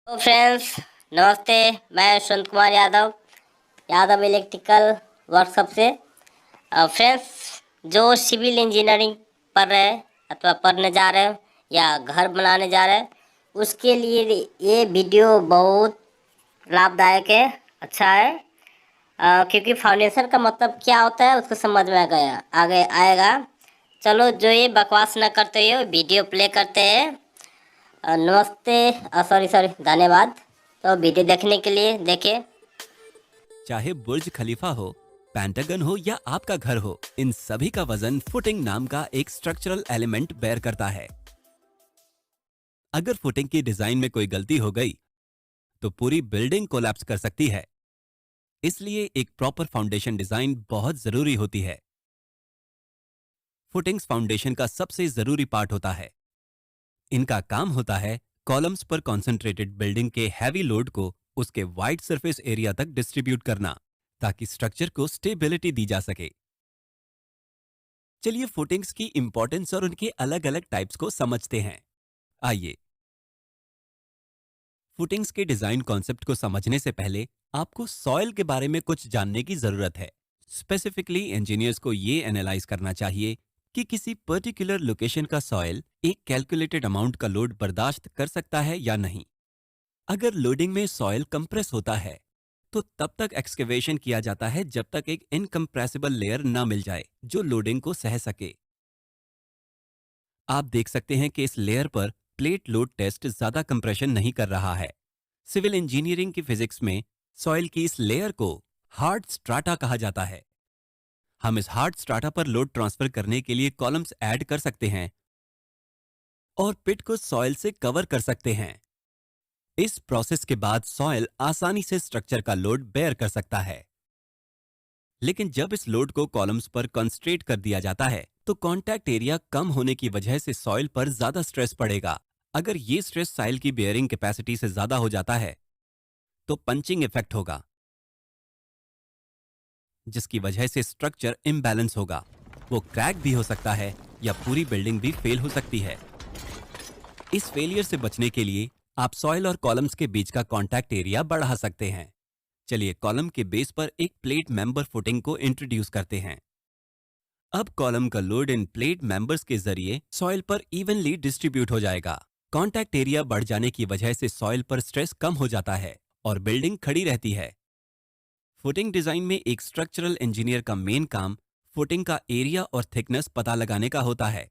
तो फ्रेंड्स, नमस्ते। मैं यशवंत कुमार यादव, यादव इलेक्ट्रिकल वर्कशॉप से। फ्रेंड्स, जो सिविल इंजीनियरिंग पढ़ रहे हैं अथवा पढ़ने जा रहे हैं या घर बनाने जा रहे हैं, उसके लिए ये वीडियो बहुत लाभदायक है, अच्छा है। क्योंकि फाउंडेशन का मतलब क्या होता है उसको समझ में आ गया, आगे आएगा। चलो, जो ये बकवास न करते हुए वीडियो प्ले करते हैं। नमस्ते, सॉरी सॉरी, धन्यवाद। तो वीडियो देखने के लिए देखिए। चाहे बुर्ज खलीफा हो, पेंटागन हो या आपका घर हो, इन सभी का वजन फुटिंग नाम का एक स्ट्रक्चरल एलिमेंट बेयर करता है। अगर फुटिंग की डिजाइन में कोई गलती हो गई तो पूरी बिल्डिंग कोलैप्स कर सकती है। इसलिए एक प्रॉपर फाउंडेशन डिजाइन बहुत जरूरी होती है। फुटिंग्स फाउंडेशन का सबसे जरूरी पार्ट होता है। इनका काम होता है कॉलम्स पर कॉन्सेंट्रेटेड बिल्डिंग के हैवी लोड को उसके वाइड सरफेस एरिया तक डिस्ट्रीब्यूट करना, ताकि स्ट्रक्चर को स्टेबिलिटी दी जा सके। चलिए फुटिंग्स की इंपॉर्टेंस और उनके अलग अलग टाइप्स को समझते हैं। आइए, फुटिंग्स के डिजाइन कॉन्सेप्ट को समझने से पहले आपको सॉइल के बारे में कुछ जानने की जरूरत है। स्पेसिफिकली इंजीनियर्स को ये एनालाइज करना चाहिए कि किसी पर्टिकुलर लोकेशन का सॉइल एक कैलकुलेटेड अमाउंट का लोड बर्दाश्त कर सकता है या नहीं। अगर लोडिंग में सॉइल कंप्रेस होता है तो तब तक एक्सकेवेशन किया जाता है जब तक एक इनकम्प्रेसिबल लेयर ना मिल जाए जो लोडिंग को सह सके। आप देख सकते हैं कि इस लेयर पर प्लेट लोड टेस्ट ज्यादा कंप्रेशन नहीं कर रहा है। सिविल इंजीनियरिंग की फिजिक्स में सॉइल की इस लेयर को हार्ड स्ट्राटा कहा जाता है। हम इस हार्ड स्ट्राटा पर लोड ट्रांसफर करने के लिए कॉलम्स ऐड कर सकते हैं और पिट को सॉइल से कवर कर सकते हैं। इस प्रोसेस के बाद सॉइल आसानी से स्ट्रक्चर का लोड बेयर कर सकता है। लेकिन जब इस लोड को कॉलम्स पर कंस्ट्रेट कर दिया जाता है तो कॉन्टैक्ट एरिया कम होने की वजह से सॉइल पर ज्यादा स्ट्रेस पड़ेगा। अगर ये स्ट्रेस सॉइल की बेयरिंग कैपेसिटी से ज्यादा हो जाता है तो पंचिंग इफेक्ट होगा, जिसकी वजह से स्ट्रक्चर इम्बैलेंस होगा। वो क्रैक भी हो सकता है या पूरी बिल्डिंग भी फेल हो सकती है। इस फेलियर से बचने के लिए आप सॉइल और कॉलम्स के बीच का कॉन्टैक्ट एरिया बढ़ा सकते हैं। चलिए कॉलम के बेस पर एक प्लेट मेंबर फुटिंग को इंट्रोड्यूस करते हैं। अब कॉलम का लोड इन प्लेट मेंबर्स के जरिए सॉइल पर इवनली डिस्ट्रीब्यूट हो जाएगा। कॉन्टैक्ट एरिया बढ़ जाने की वजह से सॉइल पर स्ट्रेस कम हो जाता है और बिल्डिंग खड़ी रहती है। फुटिंग डिजाइन में एक स्ट्रक्चरल इंजीनियर का मेन काम फुटिंग का एरिया और थिकनेस पता लगाने का होता है।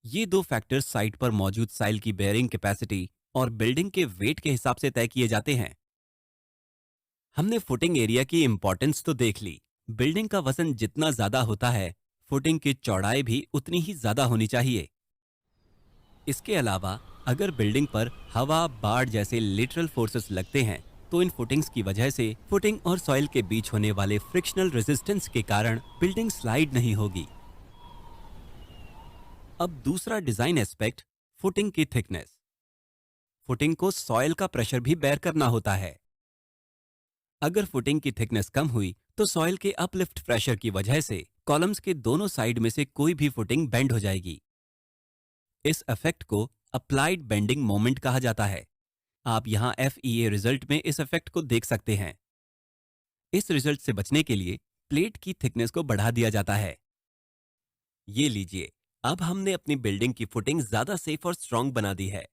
ये दो फैक्टर्स साइट पर मौजूद साइल की बेयरिंग कैपेसिटी और बिल्डिंग के वेट के हिसाब से तय किए जाते हैं। हमने फुटिंग एरिया की इंपॉर्टेंस तो देख ली। बिल्डिंग का वजन जितना ज्यादा होता है, फुटिंग की चौड़ाई भी उतनी ही ज्यादा होनी चाहिए। इसके अलावा अगर बिल्डिंग पर हवा, बाढ़ जैसे लिटरल फोर्सेस लगते हैं तो इन फुटिंग्स की वजह से फुटिंग और सॉइल के बीच होने वाले फ्रिक्शनल रेजिस्टेंस के कारण बिल्डिंग स्लाइड नहीं होगी। अब दूसरा डिजाइन एस्पेक्ट, फुटिंग की थिकनेस। फुटिंग को सॉइल का प्रेशर भी बेयर करना होता है। अगर फुटिंग की थिकनेस कम हुई तो सॉइल के अपलिफ्ट प्रेशर की वजह से कॉलम्स के दोनों साइड में से कोई भी फुटिंग बेंड हो जाएगी। इस इफेक्ट को अप्लाइड बेंडिंग मोमेंट कहा जाता है। आप यहां FEA रिजल्ट में इस इफेक्ट को देख सकते हैं। इस रिजल्ट से बचने के लिए प्लेट की थिकनेस को बढ़ा दिया जाता है। ये लीजिए, अब हमने अपनी बिल्डिंग की फुटिंग ज्यादा सेफ और स्ट्रांग बना दी है।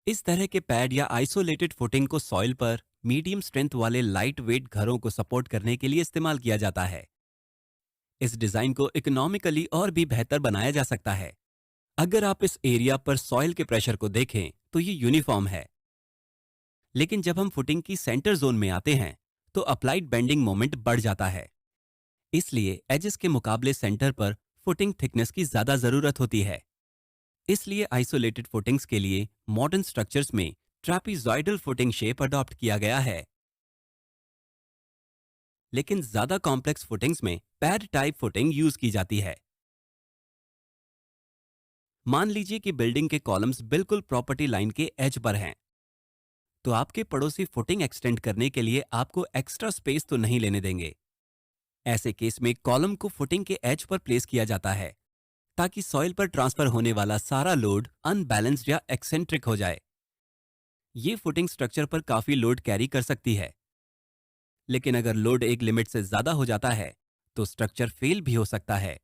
इस तरह के पैड या आइसोलेटेड फुटिंग को सॉइल पर मीडियम स्ट्रेंथ वाले लाइट वेट घरों को सपोर्ट करने के लिए इस्तेमाल किया जाता है। इस डिजाइन को इकोनॉमिकली और भी बेहतर बनाया जा सकता है। अगर आप इस एरिया पर सॉइल के प्रेशर को देखें तो ये यूनिफॉर्म है, लेकिन जब हम फुटिंग की सेंटर जोन में आते हैं तो अप्लाइड बेंडिंग मोमेंट बढ़ जाता है। इसलिए एजेस के मुकाबले सेंटर पर फुटिंग थिकनेस की ज्यादा जरूरत होती है। इसलिए आइसोलेटेड फुटिंग्स के लिए मॉडर्न स्ट्रक्चर्स में ट्रैपीजॉइडल फुटिंग शेप अडॉप्ट किया गया है। लेकिन ज्यादा कॉम्प्लेक्स फुटिंग्स में पैड टाइप फुटिंग यूज की जाती है। मान लीजिए कि बिल्डिंग के कॉलम्स बिल्कुल प्रॉपर्टी लाइन के एज पर हैं, तो आपके पड़ोसी फुटिंग एक्सटेंड करने के लिए आपको एक्स्ट्रा स्पेस तो नहीं लेने देंगे। ऐसे केस में कॉलम को फुटिंग के एज पर प्लेस किया जाता है ताकि सॉइल पर ट्रांसफर होने वाला सारा लोड अनबैलेंस्ड या एक्सेंट्रिक हो जाए। ये फुटिंग स्ट्रक्चर पर काफी लोड कैरी कर सकती है, लेकिन अगर लोड एक लिमिट से ज्यादा हो जाता है तो स्ट्रक्चर फेल भी हो सकता है।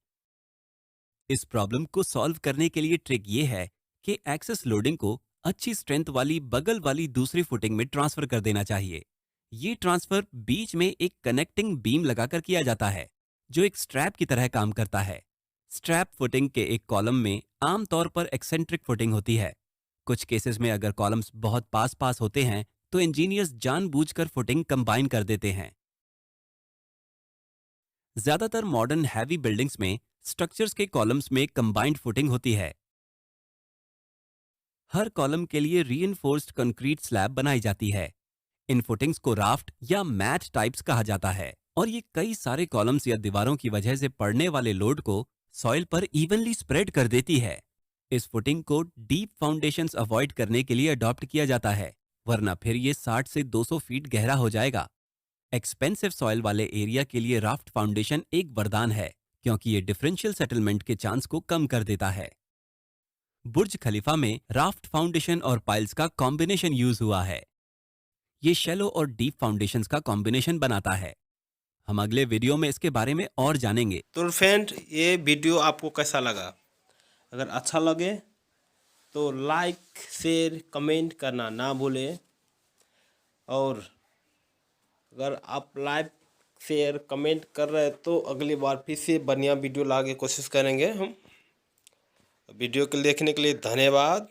इस प्रॉब्लम को सॉल्व करने के लिए ट्रिक ये है कि एक्सेस लोडिंग को अच्छी स्ट्रेंथ वाली बगल वाली दूसरी फुटिंग में ट्रांसफर कर देना चाहिए। ये ट्रांसफर बीच में एक कनेक्टिंग बीम लगाकर किया जाता है, जो एक स्ट्रैप की तरह काम करता है। स्ट्रैप फुटिंग के एक कॉलम में आमतौर पर एक्सेंट्रिक फुटिंग होती है। कुछ केसेस में अगर कॉलम्स बहुत पास पास होते हैं तो इंजीनियर्स जानबूझकर फुटिंग कंबाइन कर देते हैं। ज्यादातर मॉडर्न हैवी बिल्डिंग्स में स्ट्रक्चर्स के कॉलम्स में कंबाइंड फुटिंग होती है। हर कॉलम के लिए रीइंफोर्स्ड कंक्रीट स्लैब बनाई जाती है। इन फुटिंग्स को राफ्ट या मैट टाइप्स कहा जाता है और ये कई सारे कॉलम्स या दीवारों की वजह से पड़ने वाले लोड को सॉइल पर इवनली स्प्रेड कर देती है। इस फुटिंग को डीप फाउंडेशंस अवॉइड करने के लिए अडॉप्ट किया जाता है, वरना फिर ये 60 से 200 फीट गहरा हो जाएगा। एक्सपेंसिव सॉइल वाले एरिया के लिए राफ्ट फाउंडेशन एक वरदान है, क्योंकि ये डिफरेंशियल सेटलमेंट के चांस को कम कर देता है। बुर्ज खलीफा में राफ्ट फाउंडेशन और पाइल्स का कॉम्बिनेशन यूज हुआ है। ये शैलो और डीप फाउंडेशंस का कॉम्बिनेशन बनाता है। हम अगले वीडियो में इसके बारे में और जानेंगे। तो फ्रेंड, ये वीडियो आपको कैसा लगा? अगर अच्छा लगे तो लाइक शेयर कमेंट करना ना भूलें। और अगर आप लाइक शेयर कमेंट कर रहे हैं तो अगली बार फिर से बढ़िया वीडियो लाने की कोशिश करेंगे हम। वीडियो को देखने के लिए धन्यवाद।